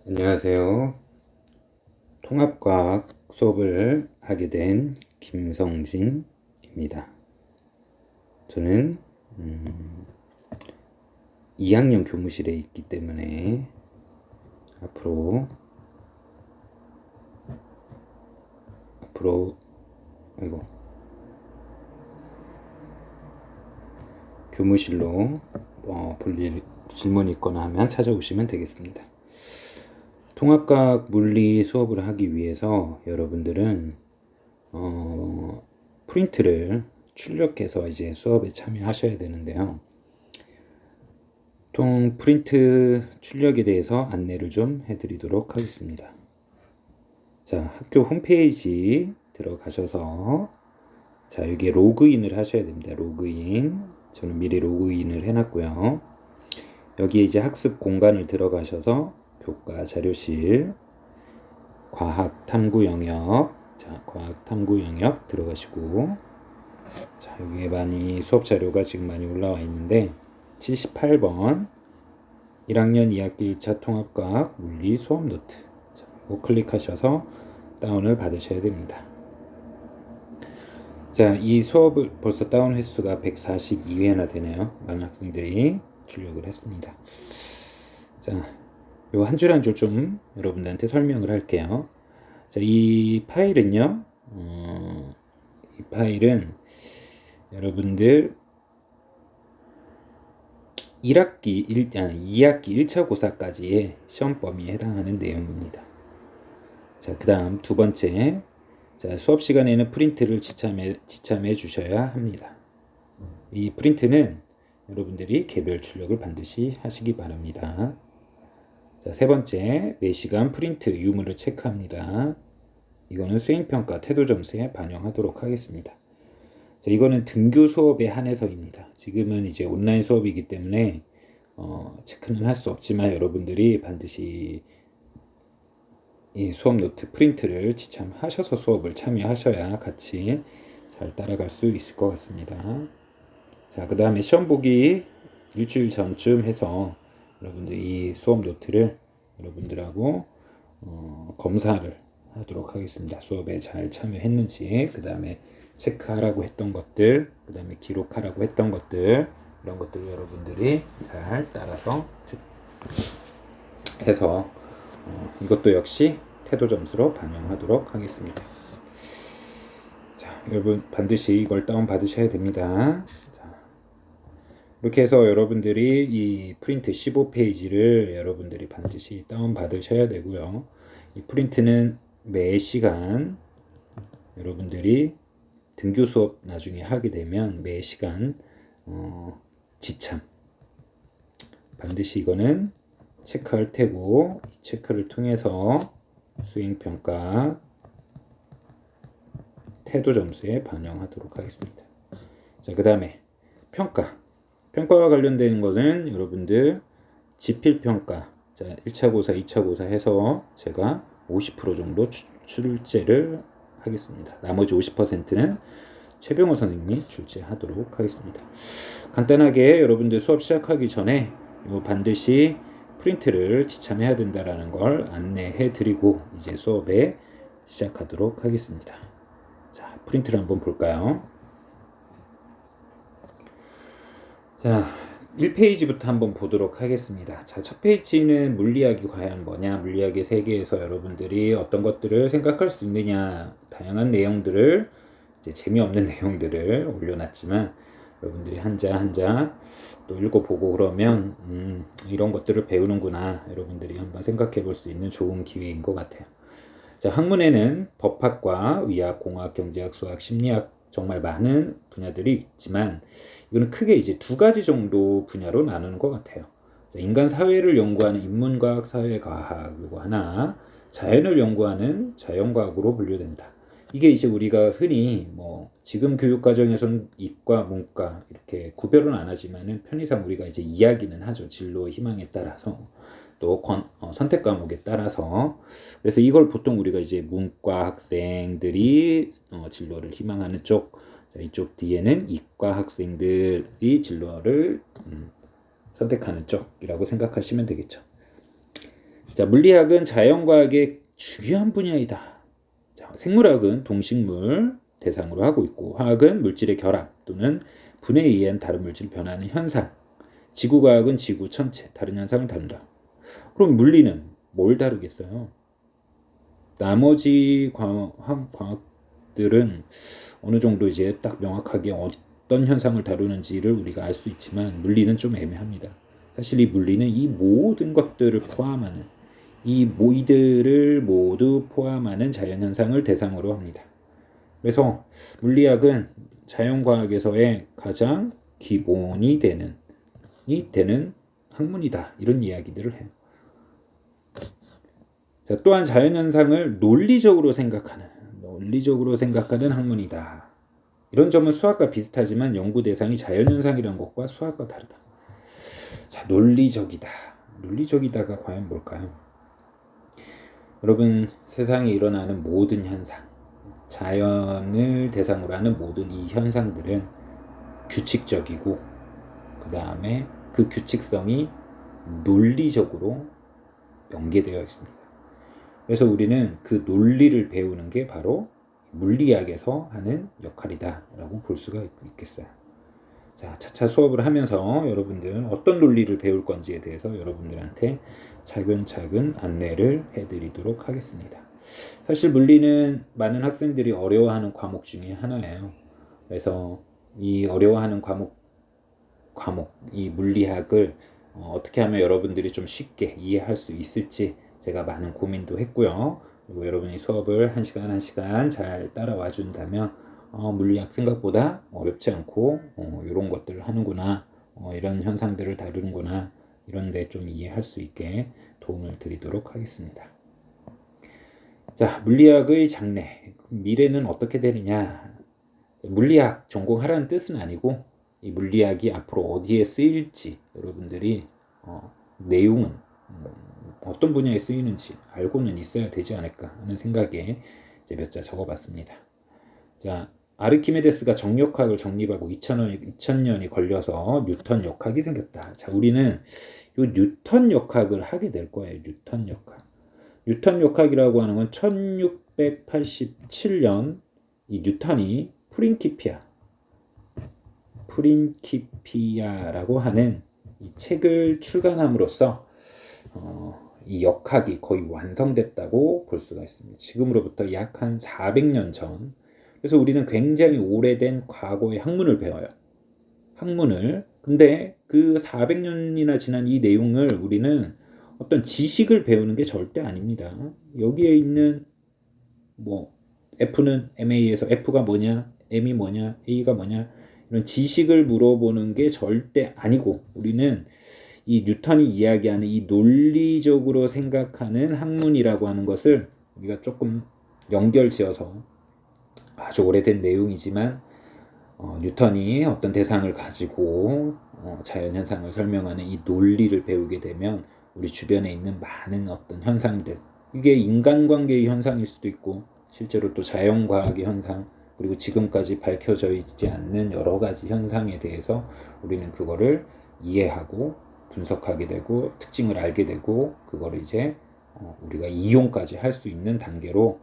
안녕하세요. 통합과학 수업을 하게 된 김성진입니다. 저는 2학년 교무실에 있기 때문에 앞으로 아이고 교무실로 볼일 질문 있거나 하면 찾아오시면 되겠습니다. 통합과학 물리 수업을 하기 위해서 여러분들은 프린트를 출력해서 이제 수업에 참여하셔야 되는데요. 프린트 출력에 대해서 안내를 좀 해드리도록 하겠습니다. 자, 학교 홈페이지 들어가셔서 자, 여기에 로그인을 하셔야 됩니다. 로그인. 저는 미리 로그인을 해놨고요. 여기에 이제 학습 공간을 들어가셔서 교과 자료실 과학 탐구 영역, 자, 과학 탐구 영역 들어가시고, 자, 여기에 많이 수업 자료가 지금 많이 올라와 있는데 78번 1학년 2학기 1차 통합과학 물리 수업 노트, 자, 이거 클릭하셔서 다운을 받으셔야 됩니다. 자, 이 수업을 벌써 다운 횟수가 142회나 되네요. 많은 학생들이 출력을 했습니다. 자, 요 한 줄 한 줄 좀 여러분들한테 설명을 할게요. 자, 이 파일은요, 이 파일은 여러분들 2학기 1차 고사까지의 시험 범위에 해당하는 내용입니다. 자, 그 다음 두 번째, 자, 수업 시간에는 프린트를 지참해 주셔야 합니다. 이 프린트는 여러분들이 개별 출력을 반드시 하시기 바랍니다. 자, 세 번째, 매 시간 프린트 유무를 체크합니다. 이거는 수행평가 태도 점수에 반영하도록 하겠습니다. 자, 이거는 등교 수업에 한해서입니다. 지금은 이제 온라인 수업이기 때문에 체크는 할 수 없지만 여러분들이 반드시 이 수업 노트 프린트를 지참하셔서 수업을 참여하셔야 같이 잘 따라갈 수 있을 것 같습니다. 자, 그 다음에 시험 보기 일주일 전쯤 해서 여러분들 이 수업 노트를 여러분들하고 검사를 하도록 하겠습니다. 수업에 잘 참여했는지, 그 다음에 체크하라고 했던 것들, 그 다음에 기록하라고 했던 것들, 이런 것들을 여러분들이 잘 따라서 해서 이것도 역시 태도 점수로 반영하도록 하겠습니다. 자, 여러분 반드시 이걸 다운 받으셔야 됩니다. 자, 이렇게 해서 여러분들이 이 프린트 15페이지를 여러분들이 반드시 다운 받으셔야 되고요. 이 프린트는 매 시간 여러분들이 등교 수업 나중에 하게 되면 매 시간 지참 반드시 이거는 체크할 테고, 이 체크를 통해서 수행평가 태도 점수에 반영하도록 하겠습니다. 자, 그 다음에 평가와 관련된 것은 여러분들 지필평가, 자, 1차 고사 2차 고사 해서 제가 50% 정도 출제를 하겠습니다. 나머지 50%는 최병호 선생님이 출제하도록 하겠습니다. 간단하게 여러분들 수업 시작하기 전에 반드시 프린트를 지참해야 된다라는 걸 안내해 드리고 이제 수업에 시작하도록 하겠습니다. 자, 프린트를 한번 볼까요? 자, 1페이지부터 한번 보도록 하겠습니다. 자, 첫 페이지는 물리학이 과연 뭐냐, 물리학의 세계에서 여러분들이 어떤 것들을 생각할 수 있느냐, 다양한 내용들을 이제 재미없는 내용들을 올려놨지만 여러분들이 한자 한자 또 읽어보고 그러면 이런 것들을 배우는구나 여러분들이 한번 생각해 볼 수 있는 좋은 기회인 것 같아요. 자, 학문에는 법학과, 의학, 공학, 경제학, 수학, 심리학 정말 많은 분야들이 있지만 이거는 크게 이제 두 가지 정도 분야로 나누는 것 같아요. 자, 인간 사회를 연구하는 인문과학, 사회과학 이거 하나, 자연을 연구하는 자연과학으로 분류된다. 이게 이제 우리가 흔히 뭐 지금 교육과정에서는 이과, 문과 이렇게 구별은 안 하지만은 편의상 우리가 이제 이야기는 하죠. 진로 희망에 따라서 또 선택 과목에 따라서. 그래서 이걸 보통 우리가 이제 문과 학생들이 진로를 희망하는 쪽, 자, 이쪽 뒤에는 이과 학생들이 진로를 선택하는 쪽이라고 생각하시면 되겠죠. 자, 물리학은 자연과학의 중요한 분야이다. 자, 생물학은 동식물 대상으로 하고 있고, 화학은 물질의 결합 또는 분해에 의한 다른 물질 변화하는 현상, 지구과학은 지구 전체 다른 현상을 다룬다. 그럼 물리는 뭘 다루겠어요? 나머지 과학들은 어느 정도 이제 딱 명확하게 어떤 현상을 다루는지를 우리가 알 수 있지만 물리는 좀 애매합니다. 사실 이 물리는 이 모든 것들을 포함하는 이들을 모두 포함하는 자연현상을 대상으로 합니다. 그래서 물리학은 자연과학에서의 가장 기본이 되는 학문이다. 이런 이야기들을 해요. 자, 또한 자연현상을 논리적으로 생각하는 학문이다. 이런 점은 수학과 비슷하지만 연구 대상이 자연현상이라는 것과 수학과 다르다. 자, 논리적이다. 논리적이다가 과연 뭘까요? 여러분, 세상에 일어나는 모든 현상, 자연을 대상으로 하는 모든 이 현상들은 규칙적이고 그 다음에 그 규칙성이 논리적으로 연계되어 있습니다. 그래서 우리는 그 논리를 배우는 게 바로 물리학에서 하는 역할이다 라고 볼 수가 있겠어요. 자, 차차 수업을 하면서 여러분들 어떤 논리를 배울 건지에 대해서 여러분들한테 차근차근 안내를 해드리도록 하겠습니다. 사실 물리는 많은 학생들이 어려워하는 과목 중에 하나예요. 그래서 이 어려워하는 이 물리학을 어떻게 하면 여러분들이 좀 쉽게 이해할 수 있을지 제가 많은 고민도 했고요. 그리고 여러분이 수업을 1시간 잘 따라와 준다면 물리학 생각보다 어렵지 않고 이런 것들을 하는구나, 이런 현상들을 다루는구나, 이런 데 좀 이해할 수 있게 도움을 드리도록 하겠습니다. 자, 물리학의 장래, 미래는 어떻게 되느냐. 물리학 전공하라는 뜻은 아니고 이 물리학이 앞으로 어디에 쓰일지 여러분들이 내용은 어떤 분야에 쓰이는지 알고는 있어야 되지 않을까 하는 생각에 이제 몇 자 적어봤습니다. 자, 아르키메데스가 정력학을 정립하고 2000년이 걸려서 뉴턴 역학이 생겼다. 자, 우리는 이 뉴턴 역학을 하게 될 거예요. 뉴턴 역학. 뉴턴 역학이라고 하는 건 1687년 이 뉴턴이 프린키피아라고 하는 이 책을 출간함으로써 이 역학이 거의 완성됐다고 볼 수가 있습니다. 지금으로부터 약 한 400년 전. 그래서 우리는 굉장히 오래된 과거의 학문을 배워요. 근데 그 400년이나 지난 이 내용을 우리는 어떤 지식을 배우는 게 절대 아닙니다. 여기에 있는 F는 MA에서 F가 뭐냐, M이 뭐냐, A가 뭐냐, 이런 지식을 물어보는 게 절대 아니고 우리는 이 뉴턴이 이야기하는 이 논리적으로 생각하는 학문이라고 하는 것을 우리가 조금 연결지어서 아주 오래된 내용이지만 뉴턴이 어떤 대상을 가지고 자연현상을 설명하는 이 논리를 배우게 되면 우리 주변에 있는 많은 어떤 현상들, 이게 인간관계의 현상일 수도 있고 실제로 또 자연과학의 현상, 그리고 지금까지 밝혀져 있지 않는 여러 가지 현상에 대해서 우리는 그거를 이해하고 분석하게 되고 특징을 알게 되고 그거를 이제 우리가 이용까지 할 수 있는 단계로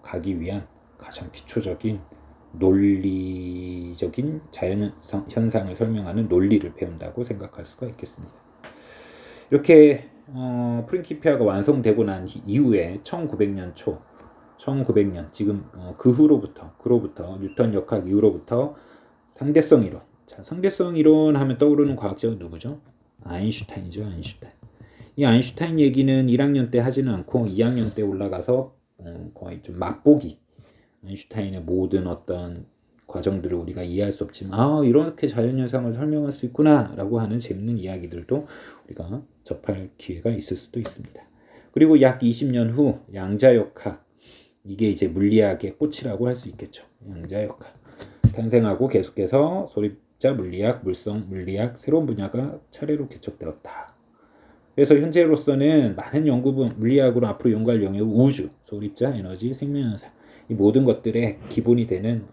가기 위한 가장 기초적인 논리적인 자연현상을 설명하는 논리를 배운다고 생각할 수가 있겠습니다. 이렇게 프린키피아가 완성되고 난 이후에 1900년 지금 그로부터 뉴턴 역학 이후로부터 상대성 이론. 자, 상대성 이론 하면 떠오르는 과학자가 누구죠? 아인슈타인이죠. 이 아인슈타인 얘기는 1학년 때 하지는 않고 2학년 때 올라가서 거의 좀 맛보기, 아인슈타인의 모든 어떤 과정들을 우리가 이해할 수 없지만 이렇게 자연현상을 설명할 수 있구나 라고 하는 재밌는 이야기들도 우리가 접할 기회가 있을 수도 있습니다. 그리고 약 20년 후 양자역학, 이게 이제 물리학의 꽃이라고 할 수 있겠죠. 양자역학 탄생하고 계속해서 소립자 물리학, 물성 물리학, 새로운 분야가 차례로 개척되었다. 그래서 현재로서는 많은 물리학으로 앞으로 연구할 영역, 우주, 소립자, 에너지, 생명현상, 이 모든 것들의 기본이 되는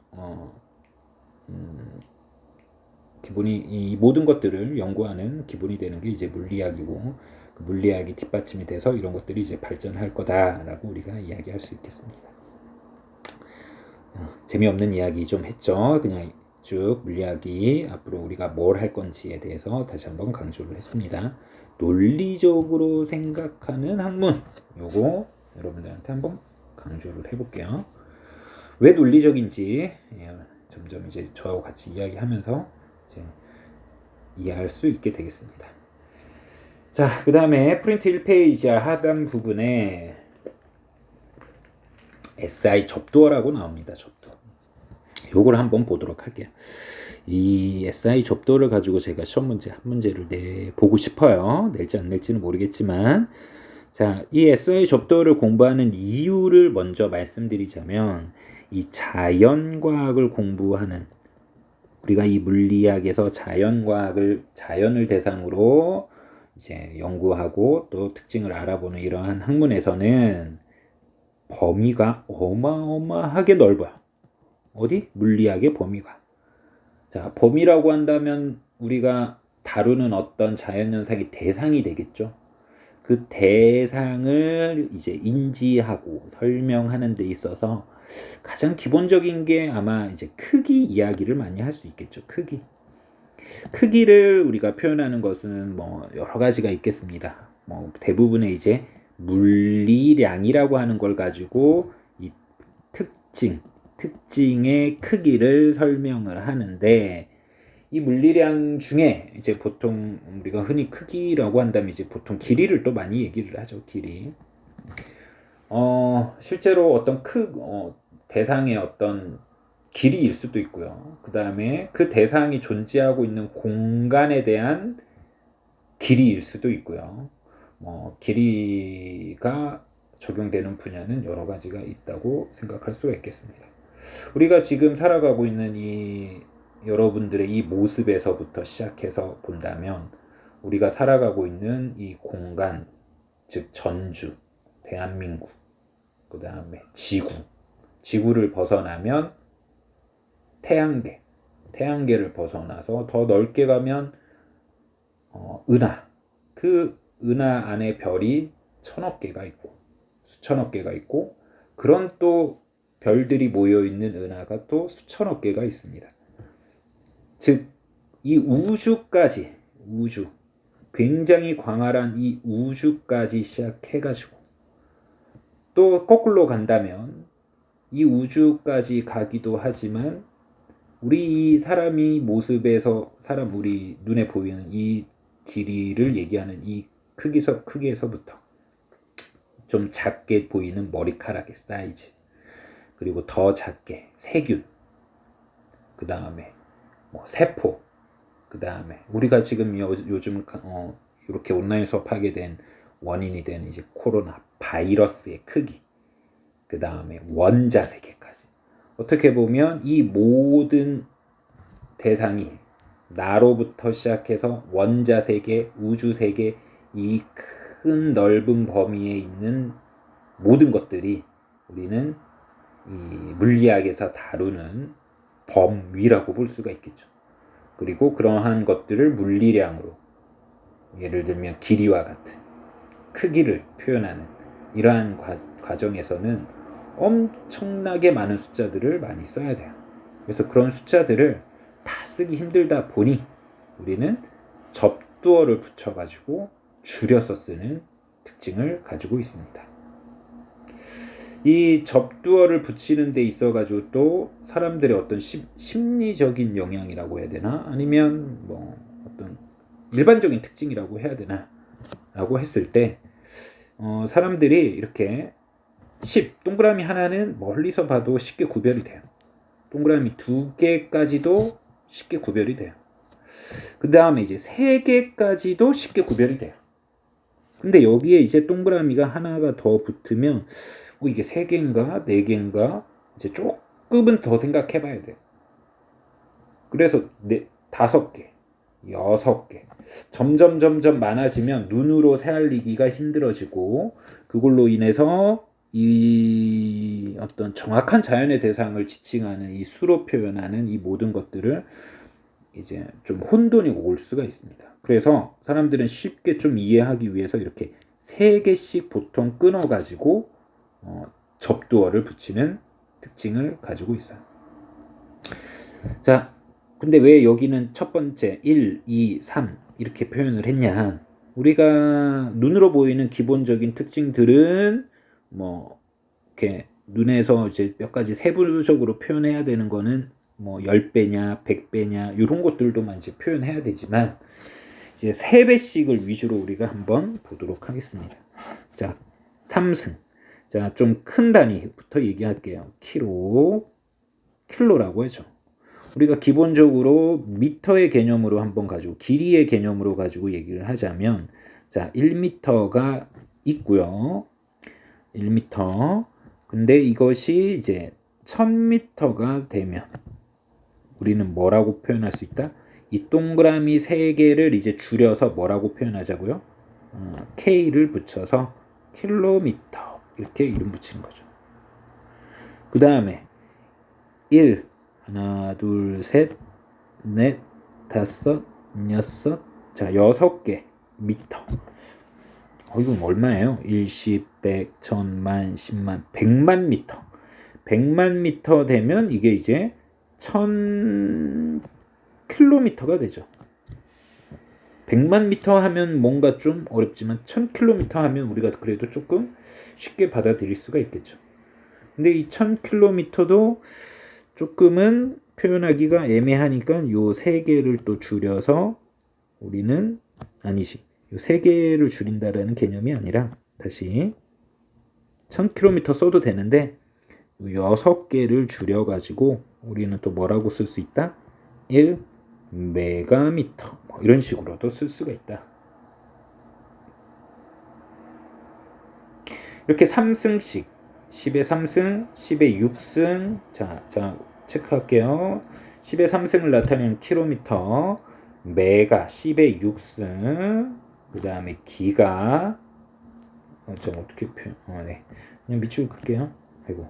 이 모든 것들을 연구하는 기본이 되는 게 이제 물리학이고, 물리학이 뒷받침이 돼서 이런 것들이 이제 발전할 거다라고 우리가 이야기할 수 있겠습니다. 재미없는 이야기 좀 했죠. 그냥 쭉 물리학이 앞으로 우리가 뭘 할 건지에 대해서 다시 한번 강조를 했습니다. 논리적으로 생각하는 학문, 요거 여러분들한테 한번 강조를 해볼게요. 왜 논리적인지 점점 이제 저와 같이 이야기하면서 이제 이해할 수 있게 되겠습니다. 자, 그 다음에 프린트 1페이지 하단 부분에 SI 접두어라고 나옵니다. 접두어. 요걸 한번 보도록 할게요. 이 SI 접두어를 가지고 제가 시험 문제 한 문제를 내보고 싶어요. 낼지 안 낼지는 모르겠지만, 자, 이 SI 접두어를 공부하는 이유를 먼저 말씀드리자면, 이 자연과학을 공부하는, 우리가 이 물리학에서 자연을 대상으로 이제 연구하고 또 특징을 알아보는 이러한 학문에서는 범위가 어마어마하게 넓어요. 어디? 물리학의 범위가. 자, 범위라고 한다면 우리가 다루는 어떤 자연현상의 대상이 되겠죠. 그 대상을 이제 인지하고 설명하는 데 있어서 가장 기본적인 게 아마 이제 크기 이야기를 많이 할 수 있겠죠. 크기를 우리가 표현하는 것은 뭐 여러 가지가 있겠습니다. 뭐 대부분의 이제 물리량이라고 하는 걸 가지고 이 특징의 크기를 설명을 하는데, 이 물리량 중에 이제 보통 우리가 흔히 크기라고 한다면 이제 보통 길이를 또 많이 얘기를 하죠. 길이. 실제로 어떤 대상의 어떤 길이일 수도 있고요. 그 다음에 그 대상이 존재하고 있는 공간에 대한 길이일 수도 있고요. 길이가 적용되는 분야는 여러 가지가 있다고 생각할 수가 있겠습니다. 우리가 지금 살아가고 있는 여러분들의 이 모습에서부터 시작해서 본다면, 우리가 살아가고 있는 이 공간, 즉 전주, 대한민국, 그 다음에 지구를 벗어나면 태양계를 벗어나서 더 넓게 가면 은하, 그 은하 안에 별이 수천억 개가 있고, 그런 또 별들이 모여있는 은하가 또 수천억 개가 있습니다. 즉, 이 굉장히 광활한 이 우주까지 시작해가지고, 또 거꾸로 간다면 이 우주까지 가기도 하지만, 우리 사람이 우리 눈에 보이는 이 길이를 얘기하는 이 크기에서부터 좀 작게 보이는 머리카락의 사이즈, 그리고 더 작게 세균, 그 다음에 세포, 그 다음에 우리가 지금 요즘 이렇게 온라인 수업하게 된 원인이 된 이제 코로나 바이러스의 크기, 그 다음에 원자 세계까지. 어떻게 보면 이 모든 대상이 나로부터 시작해서 원자 세계, 우주 세계, 이 큰 넓은 범위에 있는 모든 것들이 우리는 이 물리학에서 다루는 범위라고 볼 수가 있겠죠. 그리고 그러한 것들을 물리량으로, 예를 들면 길이와 같은 크기를 표현하는 이러한 과정에서는 엄청나게 많은 숫자들을 많이 써야 돼요. 그래서 그런 숫자들을 다 쓰기 힘들다 보니 우리는 접두어를 붙여가지고 줄여서 쓰는 특징을 가지고 있습니다. 이 접두어를 붙이는 데 있어가지고 또 사람들의 어떤 심리적인 영향이라고 해야 되나, 아니면 어떤 일반적인 특징이라고 해야 되나 라고 했을 때, 사람들이 이렇게 동그라미 하나는 멀리서 봐도 쉽게 구별이 돼요. 동그라미 2개까지도 쉽게 구별이 돼요. 그 다음에 이제 3개까지도 쉽게 구별이 돼요. 근데 여기에 이제 동그라미가 하나가 더 붙으면 이게 3개인가 4개인가 이제 조금은 더 생각해 봐야 돼요. 그래서 5개, 6개 점점 많아지면 눈으로 헤아리기가 힘들어지고, 그걸로 인해서 이 어떤 정확한 자연의 대상을 지칭하는 이 수로 표현하는 이 모든 것들을 이제 좀 혼돈이 올 수가 있습니다. 그래서 사람들은 쉽게 좀 이해하기 위해서 이렇게 3개씩 보통 끊어가지고 접두어를 붙이는 특징을 가지고 있어요. 자, 근데 왜 여기는 첫 번째 1, 2, 3 이렇게 표현을 했냐? 우리가 눈으로 보이는 기본적인 특징들은 뭐 이렇게 눈에서 이제 몇 가지 세부적으로 표현해야 되는 거는 뭐 10배냐, 100배냐 이런 것들도만 이제 표현해야 되지만 이제 3배씩을 위주로 우리가 한번 보도록 하겠습니다. 자, 3승. 자, 좀 큰 단위부터 얘기할게요. 킬로라고 하죠. 우리가 기본적으로 미터의 개념으로 한번 가지고 길이의 개념으로 가지고 얘기를 하자면 자, 1미터가 있고요. 1미터. 근데 이것이 이제 1000미터가 되면 우리는 뭐라고 표현할 수 있다? 이 동그라미 3개를 이제 줄여서 뭐라고 표현하자고요? K를 붙여서 킬로미터 이렇게 이름 붙이는 거죠. 그 다음에 1 하나 둘 셋 넷 다섯 여섯 자 6개 미터. 이건 얼마예요? 1, 10, 100, 1000만, 10만, 100만 미터. 100만 미터 되면 이게 이제 1000킬로미터가 되죠. 100만 미터 하면 뭔가 좀 어렵지만 1000킬로미터 하면 우리가 그래도 조금 쉽게 받아들일 수가 있겠죠. 근데 이 1000킬로미터도 조금은 표현하기가 애매하니까 요 3개를 또 줄여서 우리는 아니지. 요 3개를 줄인다라는 개념이 아니라 다시 1000km 써도 되는데 6개를 줄여가지고 우리는 또 뭐라고 쓸 수 있다? 1 메가미터 뭐 이런 식으로도 쓸 수가 있다. 이렇게 3승씩 10의 3승, 10의 6승 자 체크할게요. 10의 3승을 나타내는 킬로미터 메가 10의 6승 그 다음에 기가 좀 어떻게 표현 네. 그냥 밑줄 끌게요. 아이고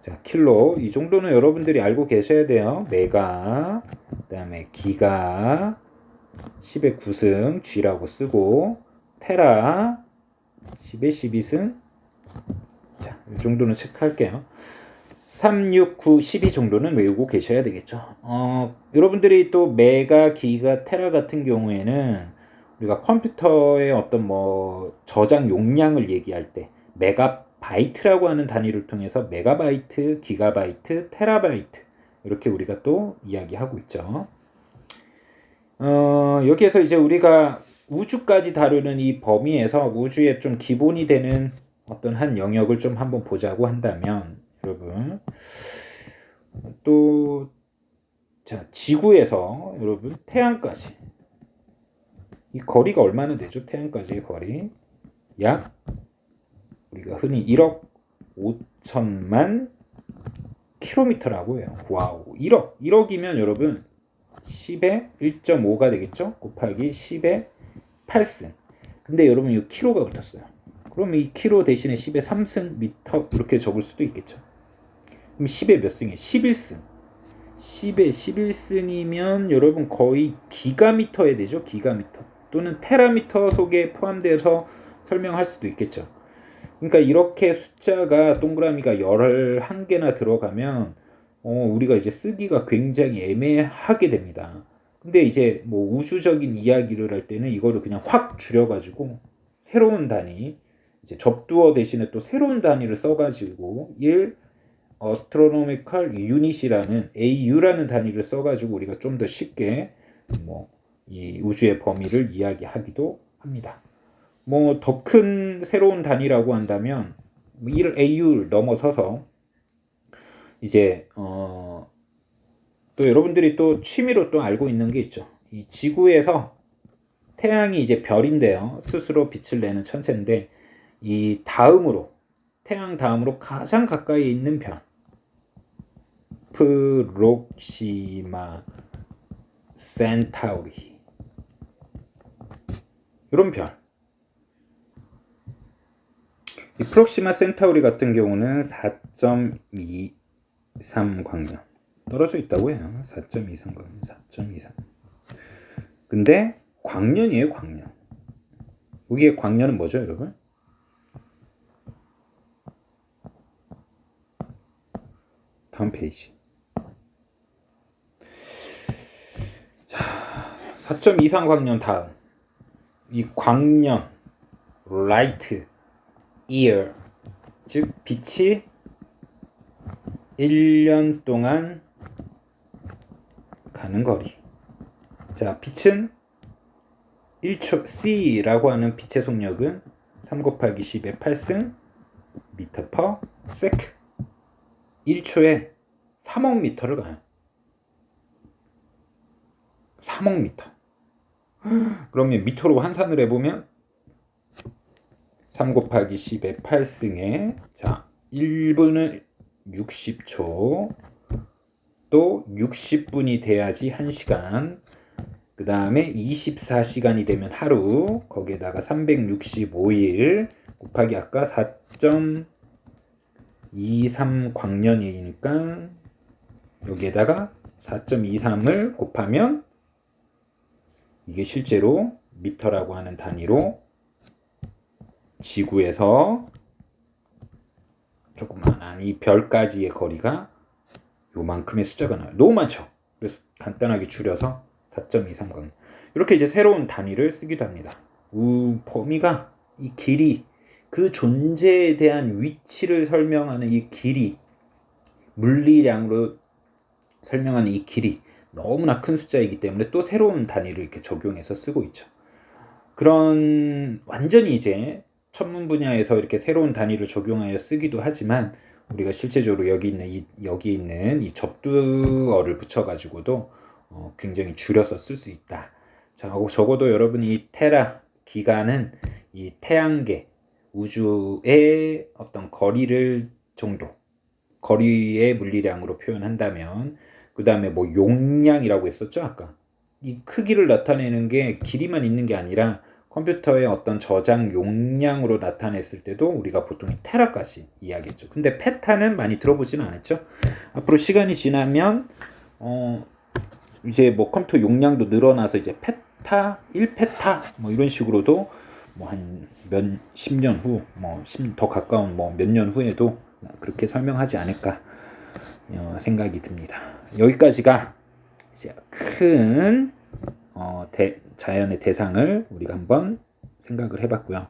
자 킬로 이 정도는 여러분들이 알고 계셔야 돼요. 메가 그 다음에 기가 10의 9승 G라고 쓰고 테라 10의 12승 자 이 정도는 체크할게요. 3, 6, 9, 12 정도는 외우고 계셔야 되겠죠. 여러분들이 또 메가, 기가, 테라 같은 경우에는 우리가 컴퓨터의 어떤 뭐 저장 용량을 얘기할 때 메가바이트라고 하는 단위를 통해서 메가바이트, 기가바이트, 테라바이트 이렇게 우리가 또 이야기하고 있죠. 여기에서 이제 우리가 우주까지 다루는 이 범위에서 우주의 좀 기본이 되는 어떤 한 영역을 좀 한번 보자고 한다면 여러분 또 자 지구에서 여러분 태양까지 이 거리가 얼마나 되죠? 태양까지의 거리 약 우리가 흔히 1억 5천만 킬로미터라고 해요. 와우 1억이면 여러분 10의 1.5가 되겠죠? 곱하기 10의 8승 근데 여러분 이 킬로가 붙었어요. 그럼 이 킬로 대신에 10의 3승 미터 이렇게 적을 수도 있겠죠. 그럼 10의 몇 승이에요? 11승 10의 11승이면 여러분 거의 기가미터에 되죠. 기가미터 또는 테라미터 속에 포함되어서 설명할 수도 있겠죠. 그러니까 이렇게 숫자가 동그라미가 11개나 들어가면 우리가 이제 쓰기가 굉장히 애매하게 됩니다. 근데 이제 뭐 우주적인 이야기를 할 때는 이거를 그냥 확 줄여가지고 새로운 단위 이제 접두어 대신에 또 새로운 단위를 써가지고 1 astronomical unit이라는 AU라는 단위를 써가지고 우리가 좀 더 쉽게 뭐 이 우주의 범위를 이야기하기도 합니다. 뭐 더 큰 새로운 단위라고 한다면 1 AU를 넘어서서 이제 또 여러분들이 또 취미로 또 알고 있는 게 있죠. 이 지구에서 태양이 이제 별인데요. 스스로 빛을 내는 천체인데 이 다음으로 태양 다음으로 가장 가까이 있는 별 프록시마 센타우리 이런 별 이 프록시마 센타우리 같은 경우는 4.23광년 떨어져 있다고 해요. 4.23 광년, 4.23. 근데 광년이에요, 광년. 여기에 광년은 뭐죠, 여러분? 다음 페이지. 자, 4.23 광년 다음. 이 광년, 라이트, 이어, 즉 빛이 1년 동안 가는 거리. 자, 빛은 1초 C라고 하는 빛의 속력은 3 곱하기 10의 8승 미터 퍼 세크. 1초에 3억 미터를 가요. 3억 미터. 그러면 미터로 환산을 해보면 3 곱하기 10의 8승에 자 1분은 60초 또 60분이 돼야지 1시간 그 다음에 24시간이 되면 하루 거기에다가 365일 곱하기 아까 4.23 광년이니까 여기에다가 4.23을 곱하면 이게 실제로 미터라고 하는 단위로 지구에서 조그만한 이 별까지의 거리가 요만큼의 숫자가 나와요. 너무 많죠. 그래서 간단하게 줄여서 4.23 광년. 이렇게 이제 새로운 단위를 쓰기도 합니다. 범위가 이 길이 그 존재에 대한 위치를 설명하는 이 길이 물리량으로 설명하는 이 길이 너무나 큰 숫자이기 때문에 또 새로운 단위를 이렇게 적용해서 쓰고 있죠. 그런 완전히 이제 천문 분야에서 이렇게 새로운 단위를 적용하여 쓰기도 하지만 우리가 실제적으로 여기 있는 이 접두어를 붙여가지고도 굉장히 줄여서 쓸 수 있다. 자, 적어도 여러분이 이 테라 기간은 이 태양계 우주의 어떤 거리를 정도 거리의 물리량으로 표현한다면 그 다음에 뭐 용량이라고 했었죠 아까 이 크기를 나타내는 게 길이만 있는 게 아니라 컴퓨터의 어떤 저장 용량으로 나타냈을 때도 우리가 보통 테라까지 이야기했죠. 근데 페타는 많이 들어보지는 않았죠. 앞으로 시간이 지나면 이제 뭐 컴퓨터 용량도 늘어나서 이제 페타, 1페타 뭐 이런 식으로도 뭐 한 몇 10년 후, 뭐 더 가까운 뭐 몇 년 후에도 그렇게 설명하지 않을까 생각이 듭니다. 여기까지가 이제 큰 자연의 대상을 우리가 한번 생각을 해봤고요.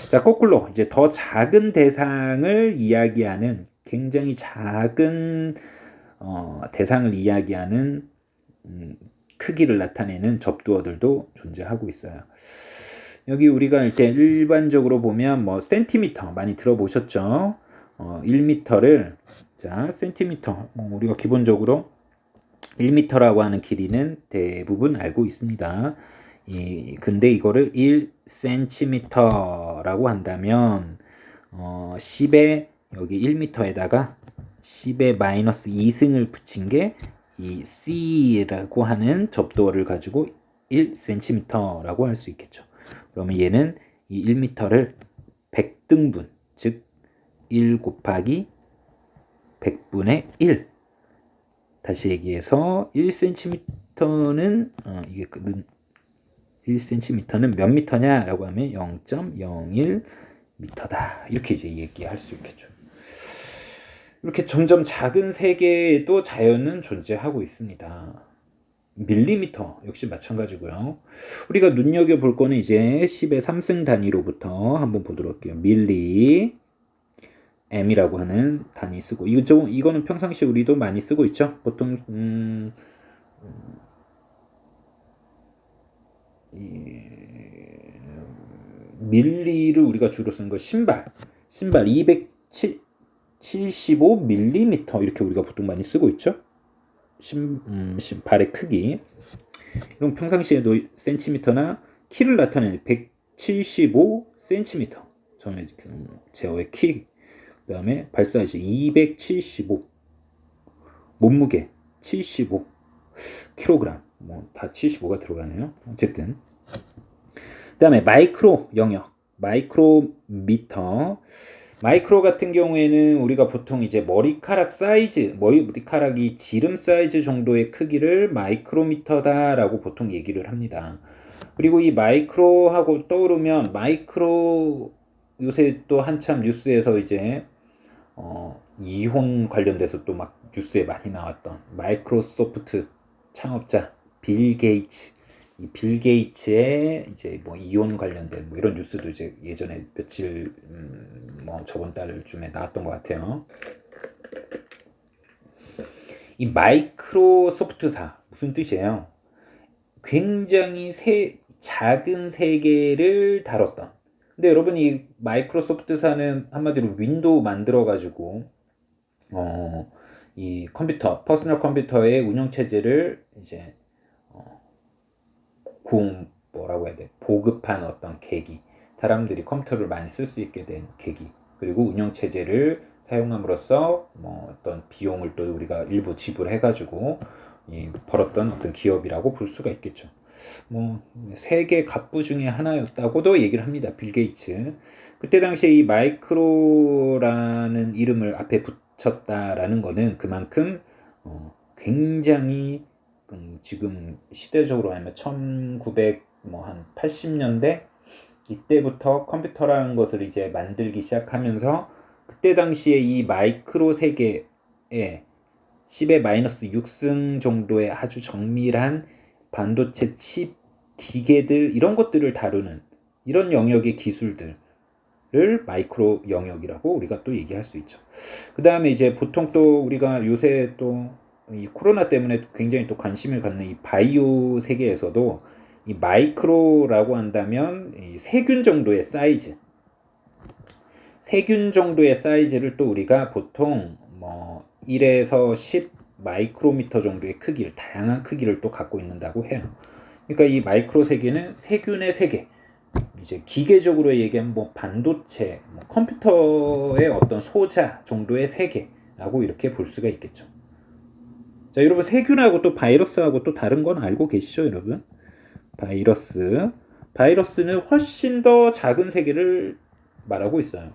자, 거꾸로 이제 더 작은 대상을 이야기하는 굉장히 작은 대상을 이야기하는 크기를 나타내는 접두어들도 존재하고 있어요. 여기 우리가 일반적으로 보면 뭐 센티미터 많이 들어보셨죠? 1미터를 자 센티미터 우리가 기본적으로 1미터라고 하는 길이는 대부분 알고 있습니다. 근데 이거를 1cm라고 한다면 10의 여기 1m에다가 10의 마이너스 2승을 붙인 게 이 C라고 하는 접두어를 가지고 1cm라고 할 수 있겠죠. 그러면 얘는 이 1m를 100등분 즉 1 곱하기 100분의 1 다시 얘기해서 1cm는 이게 1cm는 몇 미터냐라고 하면 0.01m다. 이렇게 이제 얘기할 수 있겠죠. 이렇게 점점 작은 세계에도 자연은 존재하고 있습니다. 밀리미터 역시 마찬가지고요. 우리가 눈여겨볼 거는 이제 10의 3승 단위로부터 한번 보도록 할게요. 밀리 M이라고 하는 단위 쓰고 이거는 평상시에 우리도 많이 쓰고 있죠. 보통 밀리를 우리가 주로 쓰는 거 신발 275mm 이렇게 우리가 보통 많이 쓰고 있죠. 발의 크기 이런 평상시에도 센티미터나 키를 나타내는 175cm 저는 제어의 키 그 다음에 발 사이즈 275 몸무게 75kg 뭐 다 75가 들어가네요. 어쨌든 그 다음에 마이크로 영역 마이크로미터 마이크로 같은 경우에는 우리가 보통 이제 머리카락 사이즈, 머리카락이 지름 사이즈 정도의 크기를 마이크로미터다라고 보통 얘기를 합니다. 그리고 이 마이크로하고 떠오르면 마이크로 요새 또 한참 뉴스에서 이제 이혼 관련돼서 또 막 뉴스에 많이 나왔던 마이크로소프트 창업자 빌 게이츠. 이 빌 게이츠의 이제 뭐 이혼 관련된 뭐 이런 뉴스도 이제 예전에 며칠 뭐 저번 달쯤에 나왔던 것 같아요. 이 마이크로소프트사 무슨 뜻이에요? 굉장히 작은 세계를 다뤘던. 근데 여러분 이 마이크로소프트사는 한마디로 윈도우 만들어 가지고 이 컴퓨터, 퍼스널 컴퓨터의 운영 체제를 이제 뭐라고 해야 돼? 보급한 어떤 계기. 사람들이 컴퓨터를 많이 쓸 수 있게 된 계기. 그리고 운영 체제를 사용함으로써 뭐 어떤 비용을 또 우리가 일부 지불해 가지고 벌었던 어떤 기업이라고 볼 수가 있겠죠. 뭐 세계 갑부 중에 하나였다고도 얘기를 합니다. 빌 게이츠. 그때 당시에 이 마이크로라는 이름을 앞에 붙였다라는 거는 그만큼 굉장히 지금 시대적으로 하면 1900 뭐 한 80년대 이때부터 컴퓨터라는 것을 이제 만들기 시작하면서 그때 당시에 이 마이크로 세계에 10의 마이너스 6승 정도의 아주 정밀한 반도체 칩, 기계들 이런 것들을 다루는 이런 영역의 기술들을 마이크로 영역이라고 우리가 또 얘기할 수 있죠. 그 다음에 이제 보통 또 우리가 요새 또 이 코로나 때문에 굉장히 또 관심을 갖는 이 바이오 세계에서도 이 마이크로라고 한다면 이 세균 정도의 사이즈, 세균 정도의 사이즈를 또 우리가 보통 뭐 1에서 10 마이크로미터 정도의 크기를 다양한 크기를 또 갖고 있는다고 해요. 그러니까 이 마이크로 세계는 세균의 세계, 이제 기계적으로 얘기하면 뭐 반도체, 뭐 컴퓨터의 어떤 소자 정도의 세계라고 이렇게 볼 수가 있겠죠. 자, 여러분 세균하고 또 바이러스하고 또 다른 건 알고 계시죠, 여러분? 바이러스는 훨씬 더 작은 세계를 말하고 있어요.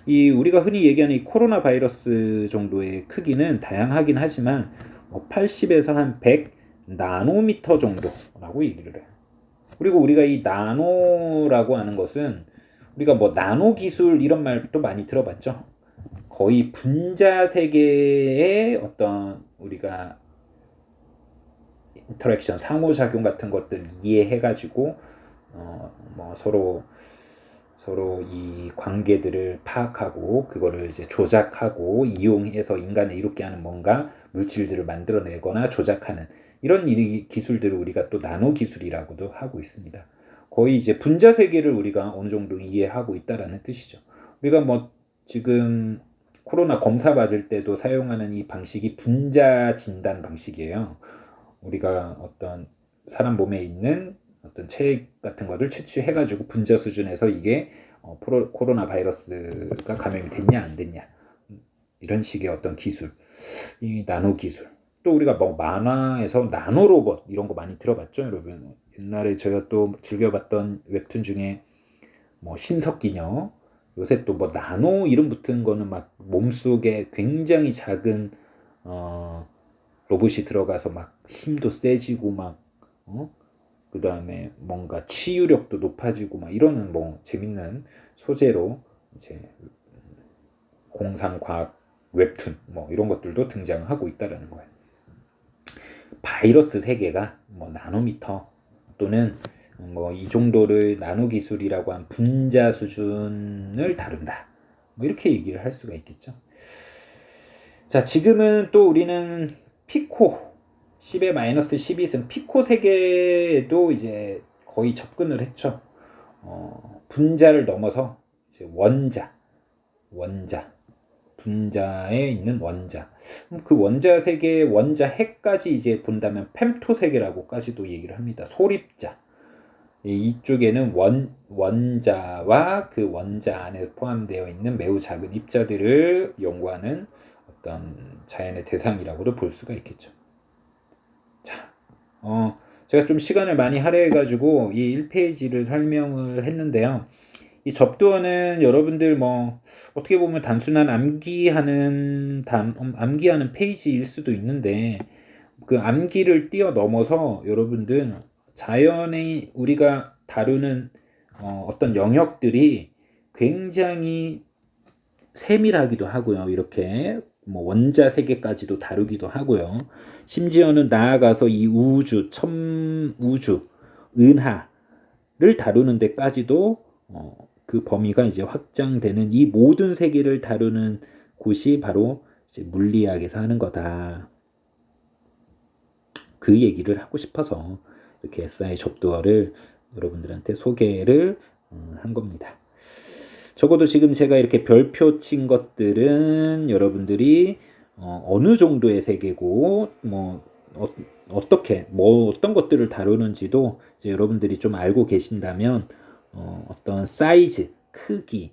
이 우리가 흔히 얘기하는 이 코로나 바이러스 정도의 크기는 다양하긴 하지만 80에서 한 100 나노미터 정도라고 얘기를 해요. 그리고 우리가 이 나노라고 하는 것은 우리가 뭐 나노 기술 이런 말도 많이 들어봤죠. 거의 분자 세계의 어떤 우리가 인터랙션, 상호작용 같은 것들 이해해가지고 뭐 서로 이 관계들을 파악하고 그거를 이제 조작하고 이용해서 인간을 이롭게 하는 뭔가 물질들을 만들어내거나 조작하는 이런 기술들을 우리가 또 나노 기술이라고도 하고 있습니다. 거의 이제 분자 세계를 우리가 어느 정도 이해하고 있다라는 뜻이죠. 우리가 뭐 지금 코로나 검사 받을 때도 사용하는 이 방식이 분자 진단 방식이에요. 우리가 어떤 사람 몸에 있는 어떤 체액 같은 거를 채취해가지고 분자 수준에서 이게 코로나 바이러스가 감염이 됐냐 안 됐냐 이런 식의 어떤 기술, 이 나노 기술. 또 우리가 뭐 만화에서 나노 로봇 이런 거 많이 들어봤죠, 여러분. 옛날에 저희가 또 즐겨봤던 웹툰 중에 뭐 신석기녀, 요새 또 뭐 나노 이름 붙은 거는 막 몸속에 굉장히 작은 로봇이 들어가서 막 힘도 세지고 막 그 다음에 뭔가 치유력도 높아지고 막 이러는 뭐 재밌는 소재로 이제 공상과학 웹툰 뭐 이런 것들도 등장하고 있다라는 거예요. 바이러스 세계가 뭐 나노미터 또는 뭐 이 정도를 나노 기술이라고 한 분자 수준을 다룬다. 뭐 이렇게 얘기를 할 수가 있겠죠. 자, 지금은 또 우리는 피코 10의 마이너스 12승 피코 세계에도 이제 거의 접근을 했죠. 분자를 넘어서 이제 원자, 분자에 있는 원자. 그 원자 세계의 원자 핵까지 이제 본다면 펜토 세계라고까지도 얘기를 합니다. 소립자. 이쪽에는 원자와 그 원자 안에 포함되어 있는 매우 작은 입자들을 연구하는 어떤 자연의 대상이라고도 볼 수가 있겠죠. 자, 제가 좀 시간을 많이 할애해가지고 이 1페이지를 설명을 했는데요. 이 접두어는 여러분들 뭐 어떻게 보면 단순한 암기하는 페이지일 수도 있는데 그 암기를 뛰어넘어서 여러분들 자연의 우리가 다루는 어떤 영역들이 굉장히 세밀하기도 하고요. 이렇게 뭐 원자 세계까지도 다루기도 하고요. 심지어는 나아가서 이 우주, 첨우주, 은하를 다루는 데까지도 그 범위가 이제 확장되는 이 모든 세계를 다루는 곳이 바로 이제 물리학에서 하는 거다. 그 얘기를 하고 싶어서 이렇게 SI 접두어를 여러분들한테 소개를 한 겁니다. 적어도 지금 제가 이렇게 별표 친 것들은 여러분들이 어느 정도의 세계고 어떻게 어떤 것들을 다루는지도 이제 여러분들이 좀 알고 계신다면 어떤 사이즈, 크기,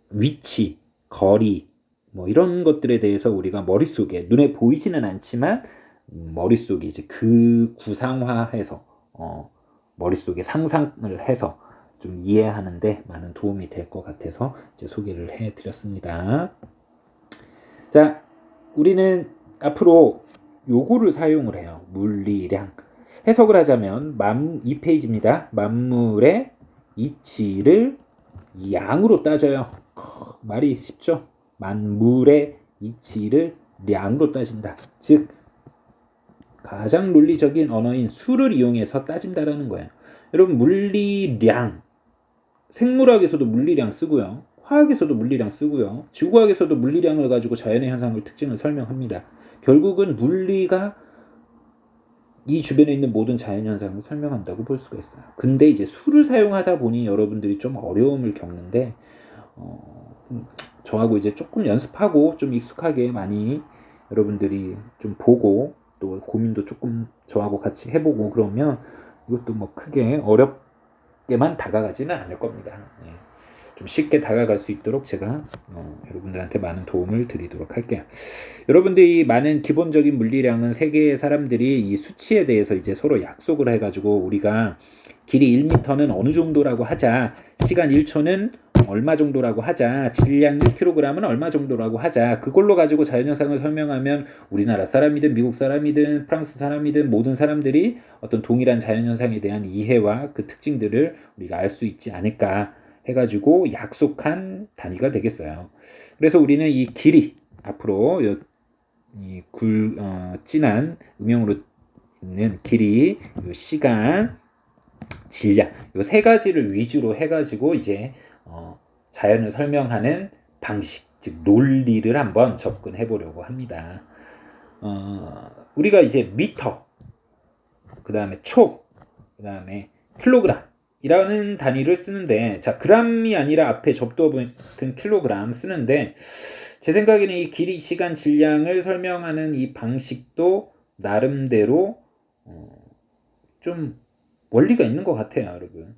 위치, 거리 뭐 이런 것들에 대해서 우리가 머릿속에 눈에 보이지는 않지만 머릿속에 이제 그 구상화해서 머릿속에 상상을 해서 좀 이해하는데 많은 도움이 될 것 같아서 이제 소개를 해드렸습니다. 자, 우리는 앞으로 요거를 사용을 해요. 물리량. 해석을 하자면 2페이지입니다. 만물의 이치를 양으로 따져요. 말이 쉽죠? 만물의 이치를 양으로 따진다. 즉 가장 논리적인 언어인 수를 이용해서 따진다라는 거예요. 여러분 물리량 생물학에서도 물리량 쓰고요. 화학에서도 물리량 쓰고요. 지구과학에서도 물리량을 가지고 자연의 현상을 특징을 설명합니다. 결국은 물리가 이 주변에 있는 모든 자연 현상을 설명한다고 볼 수가 있어요. 근데 이제 수를 사용하다 보니 여러분들이 좀 어려움을 겪는데 저하고 이제 조금 연습하고 좀 익숙하게 많이 여러분들이 좀 보고 또 고민도 조금 저하고 같이 해보고 그러면 이것도 뭐 크게 어렵게만 다가가지는 않을 겁니다. 예. 좀 쉽게 다가갈 수 있도록 제가 여러분들한테 많은 도움을 드리도록 할게요. 여러분들이 많은 기본적인 물리량은 세계의 사람들이 이 수치에 대해서 이제 서로 약속을 해가지고 우리가 길이 1m는 어느 정도라고 하자, 시간 1초는 얼마 정도라고 하자, 질량 1kg은 얼마 정도라고 하자, 그걸로 가지고 자연현상을 설명하면 우리나라 사람이든 미국 사람이든 프랑스 사람이든 모든 사람들이 어떤 동일한 자연현상에 대한 이해와 그 특징들을 우리가 알 수 있지 않을까 해가지고 약속한 단위가 되겠어요. 그래서 우리는 이 길이 앞으로 진한 음영으로 있는 길이, 시간, 질량 이 세 가지를 위주로 해가지고 이제 자연을 설명하는 방식, 즉 논리를 한번 접근해 보려고 합니다. 우리가 이제 미터, 그 다음에 초, 그 다음에 킬로그램 이라는 단위를 쓰는데, 자 그램이 아니라 앞에 접두어 같은 킬로그램 쓰는데, 제 생각에는 이 길이, 시간, 질량을 설명하는 이 방식도 나름대로 좀 원리가 있는 것 같아요, 여러분.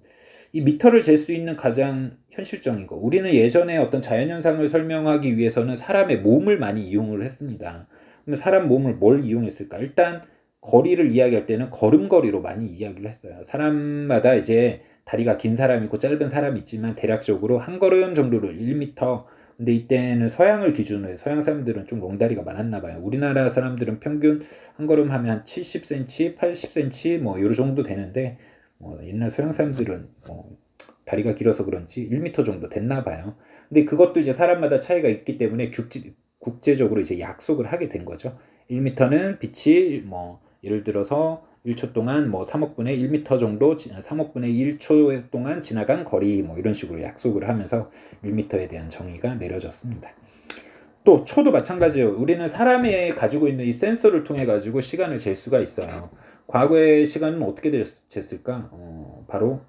이 미터를 잴 수 있는 가장 현실적인 거. 우리는 예전에 어떤 자연현상을 설명하기 위해서는 사람의 몸을 많이 이용을 했습니다. 그럼 사람 몸을 뭘 이용했을까? 일단 거리를 이야기할 때는 걸음걸이로 많이 이야기를 했어요. 사람마다 이제 다리가 긴 사람이 있고 짧은 사람이 있지만 대략적으로 한 걸음 정도를 1m. 근데 이때는 서양을 기준으로 해요. 서양 사람들은 좀 롱다리가 많았나 봐요. 우리나라 사람들은 평균 한 걸음 하면 70cm, 80cm 뭐 요 정도 되는데 옛날 서양 사람들은 다리가 길어서 그런지 1m 정도 됐나 봐요. 근데 그것도 이제 사람마다 차이가 있기 때문에 국제적으로 이제 약속을 하게 된 거죠. 1m는 빛이 뭐 예를 들어서 1초 동안 뭐 3억분의 1m 정도 3억분의 1초 동안 지나간 거리 뭐 이런 식으로 약속을 하면서 1m에 대한 정의가 내려졌습니다. 또 초도 마찬가지예요. 우리는 사람이 가지고 있는 이 센서를 통해 가지고 시간을 잴 수가 있어요. 과거의 시간은 어떻게 쟀을까? 바로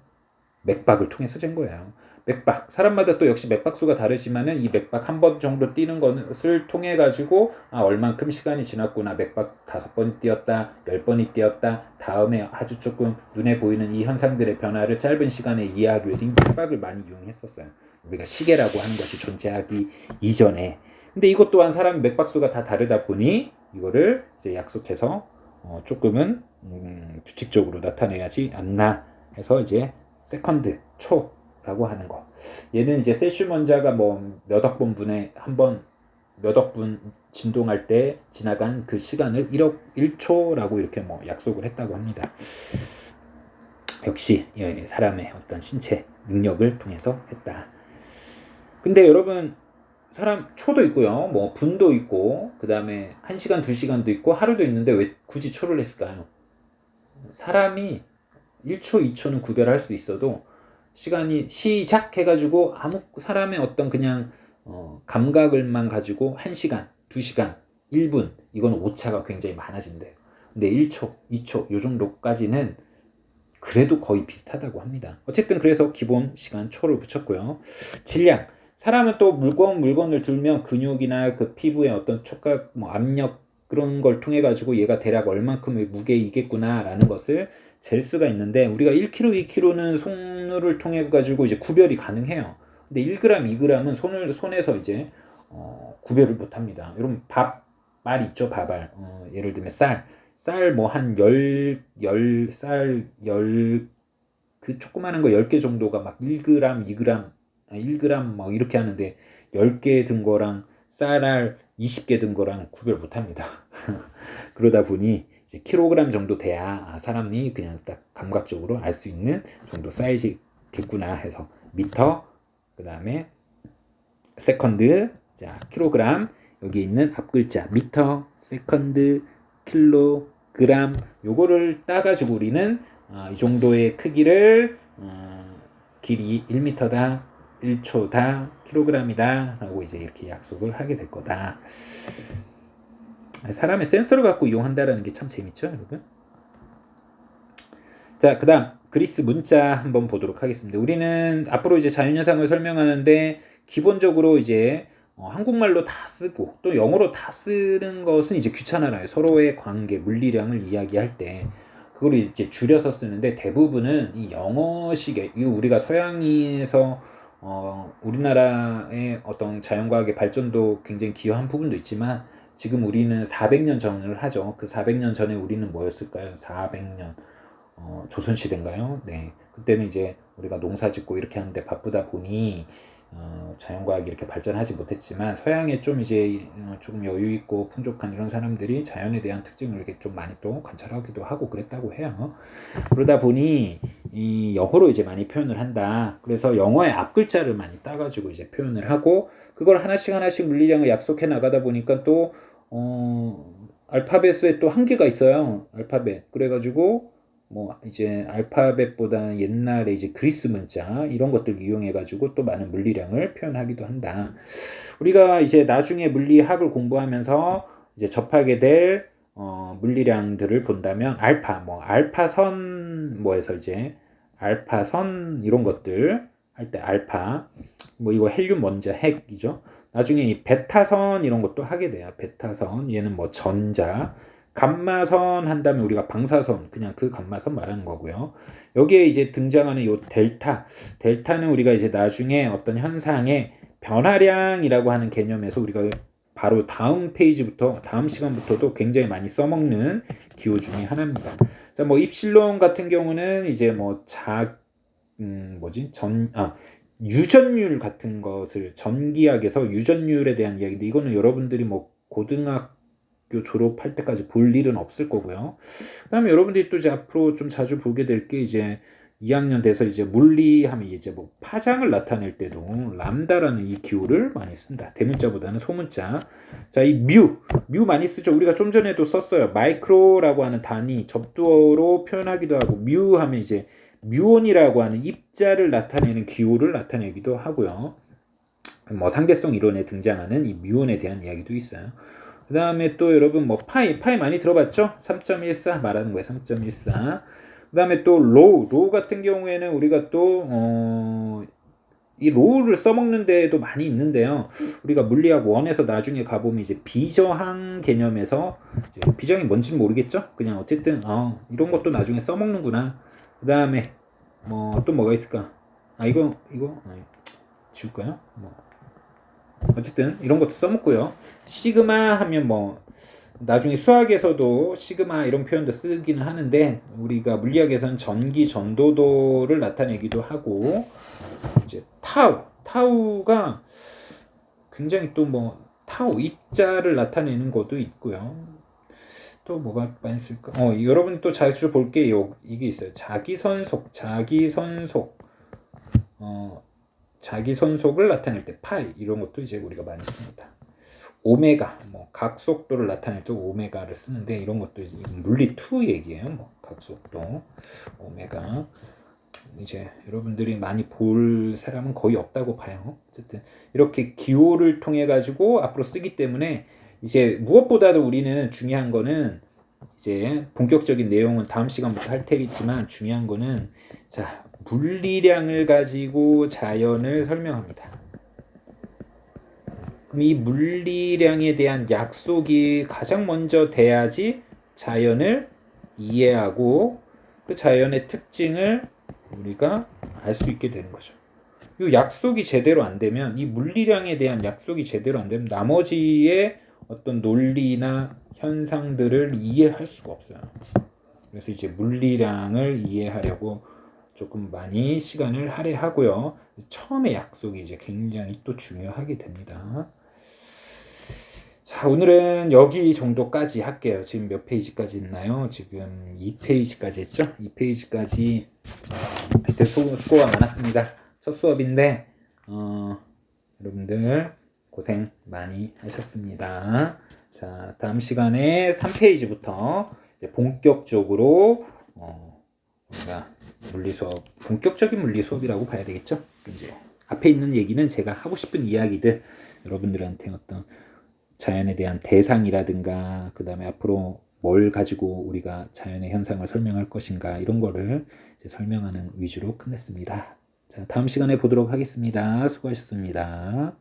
맥박을 통해서 잰 거예요. 맥박. 사람마다 또 역시 맥박수가 다르지만은 이 맥박 한 번 정도 뛰는 것을 통해 가지고 얼만큼 시간이 지났구나. 맥박 5번이 뛰었다, 10번이 뛰었다. 다음에 아주 조금 눈에 보이는 이 현상들의 변화를 짧은 시간에 이해하기 위해서 이 맥박을 많이 이용했었어요. 우리가 시계라고 하는 것이 존재하기 이전에. 근데 이것 또한 사람 맥박수가 다 다르다 보니 이거를 이제 약속해서 조금은 규칙적으로 나타내야지 않나 해서 이제 세컨드, 초 1초라고 하는 거. 얘는 이제 셀슘 원자가 뭐 몇억 번분에 한 번 몇억 분 진동할 때 지나간 그 시간을 1초라고 이렇게 뭐 약속을 했다고 합니다. 역시 사람의 어떤 신체 능력을 통해서 했다. 근데 여러분, 사람 초도 있고요, 뭐 분도 있고, 그 다음에 1시간, 2시간도 있고 하루도 있는데 왜 굳이 초를 했을까요? 사람이 1초, 2초는 구별할 수 있어도 시간이 시작해가지고 아무 사람의 어떤 그냥 감각을만 가지고 1시간, 2시간, 1분 이건 오차가 굉장히 많아진대요. 근데 1초, 2초 요 정도까지는 그래도 거의 비슷하다고 합니다. 어쨌든 그래서 기본 시간 초를 붙였고요. 질량. 사람은 또 무거운 물건을 들면 근육이나 그 피부의 어떤 촉각, 뭐 압력 그런 걸 통해 가지고 얘가 대략 얼만큼의 무게이겠구나라는 것을 잴 수가 있는데, 우리가 1kg, 2kg는 손을 통해 가지고 이제 구별이 가능해요. 근데 1g, 2g은 손에서 이제 구별을 못 합니다. 여러분 말 있죠, 밥알. 예를 들면 쌀 뭐 한 쌀 그 조그마한 거 10개 정도가 막 1g, 2g, 1g 뭐 이렇게 하는데 10개 든 거랑 쌀알 20개 든 거랑 구별 못 합니다. 그러다 보니 이제 킬로그램 정도 돼야 사람이 그냥 딱 감각적으로 알 수 있는 정도 사이즈겠구나 해서 미터, 그 다음에 세컨드, 자 킬로그램, 여기 있는 앞글자 미터, 세컨드, 킬로그램 요거를 따가지고 우리는 이 정도의 크기를 길이 1m다, 1초다, 킬로그램이다 라고 이제 이렇게 약속을 하게 될 거다. 사람의 센서를 갖고 이용한다는 게 참 재밌죠, 여러분? 자, 그 다음 그리스 문자 한번 보도록 하겠습니다. 우리는 앞으로 이제 자연현상을 설명하는데 기본적으로 이제 한국말로 다 쓰고 또 영어로 다 쓰는 것은 이제 귀찮아요. 서로의 관계, 물리량을 이야기할 때 그걸 이제 줄여서 쓰는데, 대부분은 이 영어식의, 이거 우리가 서양에서 우리나라의 어떤 자연과학의 발전도 굉장히 기여한 부분도 있지만, 지금 우리는 400년 전을 하죠. 그 400년 전에 우리는 뭐였을까요? 400년 조선시대인가요? 네. 그때는 이제 우리가 농사 짓고 이렇게 하는데 바쁘다 보니 자연과학이 이렇게 발전하지 못했지만, 서양에 좀 이제 조금 여유 있고 풍족한 이런 사람들이 자연에 대한 특징을 이렇게 좀 많이 또 관찰하기도 하고 그랬다고 해요. 그러다 보니 이 영어로 이제 많이 표현을 한다. 그래서 영어의 앞글자를 많이 따가지고 이제 표현을 하고, 그걸 하나씩 물리량을 약속해 나가다 보니까 또 알파벳에 또 한계가 있어요. 알파벳. 그래가지고 뭐 이제 알파벳보다 옛날에 이제 그리스 문자 이런 것들 이용해 가지고 또 많은 물리량을 표현하기도 한다. 우리가 이제 나중에 물리학을 공부하면서 이제 접하게 될 물리량들을 본다면, 알파선 뭐에서 이제 알파선 이런 것들 할 때 알파 뭐 이거 헬륨 원자 핵이죠. 나중에 이 베타선 이런 것도 하게 돼요. 베타선 얘는 뭐 전자, 감마선 한다면 우리가 방사선, 그냥 그 감마선 말하는 거고요. 여기에 이제 등장하는 요 델타는 우리가 이제 나중에 어떤 현상의 변화량이라고 하는 개념에서 우리가 바로 다음 페이지부터, 다음 시간부터도 굉장히 많이 써먹는 기호 중에 하나입니다. 자, 뭐 입실론 같은 경우는 이제 뭐 유전율 같은 것을, 전기학에서 유전율에 대한 이야기인데, 이거는 여러분들이 뭐 고등학교 졸업할 때까지 볼 일은 없을 거고요. 그 다음에 여러분들이 또 이제 앞으로 좀 자주 보게 될 게, 이제 2학년 돼서 이제 물리하면 이제 뭐 파장을 나타낼 때도 람다라는 이 기호를 많이 쓴다. 대문자보다는 소문자. 자, 이 뮤 많이 쓰죠. 우리가 좀 전에도 썼어요. 마이크로라고 하는 단위, 접두어로 표현하기도 하고, 뮤 하면 이제 뮤온이라고 하는 입자를 나타내는 기호를 나타내기도 하고요. 뭐 상대성 이론에 등장하는 이 뮤온에 대한 이야기도 있어요. 그 다음에 또 여러분 뭐 파이 많이 들어봤죠? 3.14 말하는 거예요. 3.14. 그 다음에 또 로우 같은 경우에는 우리가 또 이 로우를 써먹는 데도 많이 있는데요. 우리가 물리학 1에서 나중에 가보면 이제 비저항 개념에서, 이제 비저항이 뭔지는 모르겠죠? 그냥 어쨌든 이런 것도 나중에 써먹는구나. 그 다음에 뭐 또 뭐가 있을까? 이거 지울까요? 뭐 어쨌든 이런 것도 써먹고요. 시그마 하면 뭐 나중에 수학에서도 시그마 이런 표현도 쓰기는 하는데 우리가 물리학에서는 전기 전도도를 나타내기도 하고 이제 타우가 굉장히 또 뭐 타우 입자를 나타내는 것도 있고요. 또 뭐가 많이 쓸까? 여러분 또 자주 볼 게 이게 있어요. 자기선속을 나타낼 때 파이 이런 것도 이제 우리가 많이 씁니다. 오메가, 뭐 각속도를 나타낼 때 오메가를 쓰는데 이런 것도 이제 물리 2 얘기예요. 뭐 각속도, 오메가. 이제 여러분들이 많이 볼 사람은 거의 없다고 봐요. 어쨌든 이렇게 기호를 통해 가지고 앞으로 쓰기 때문에 이제 무엇보다도 우리는 중요한 거는 이제 본격적인 내용은 다음 시간부터 할 테지만 중요한 거는 자, 물리량을 가지고 자연을 설명합니다. 그럼 이 물리량에 대한 약속이 가장 먼저 돼야지 자연을 이해하고 그 자연의 특징을 우리가 알 수 있게 되는 거죠. 이 약속이 제대로 안 되면 이 물리량에 대한 약속이 제대로 안 되면 나머지의 어떤 논리나 현상들을 이해할 수가 없어요. 그래서 이제 물리량을 이해하려고 조금 많이 시간을 할애하고요. 처음에 약속이 이제 굉장히 또 중요하게 됩니다. 자, 오늘은 여기 정도까지 할게요. 지금 몇 페이지까지 있나요? 지금 2페이지까지 했죠? 2페이지까지 하여튼 수고가 많았습니다. 첫 수업인데 여러분들 고생 많이 하셨습니다. 자, 다음 시간에 3페이지부터 이제 본격적으로 우리가 물리 수업, 본격적인 물리 수업이라고 봐야 되겠죠? 이제 앞에 있는 얘기는 제가 하고 싶은 이야기들 여러분들한테 어떤 자연에 대한 대상이라든가 그 다음에 앞으로 뭘 가지고 우리가 자연의 현상을 설명할 것인가 이런 거를 이제 설명하는 위주로 끝냈습니다. 자, 다음 시간에 보도록 하겠습니다. 수고하셨습니다.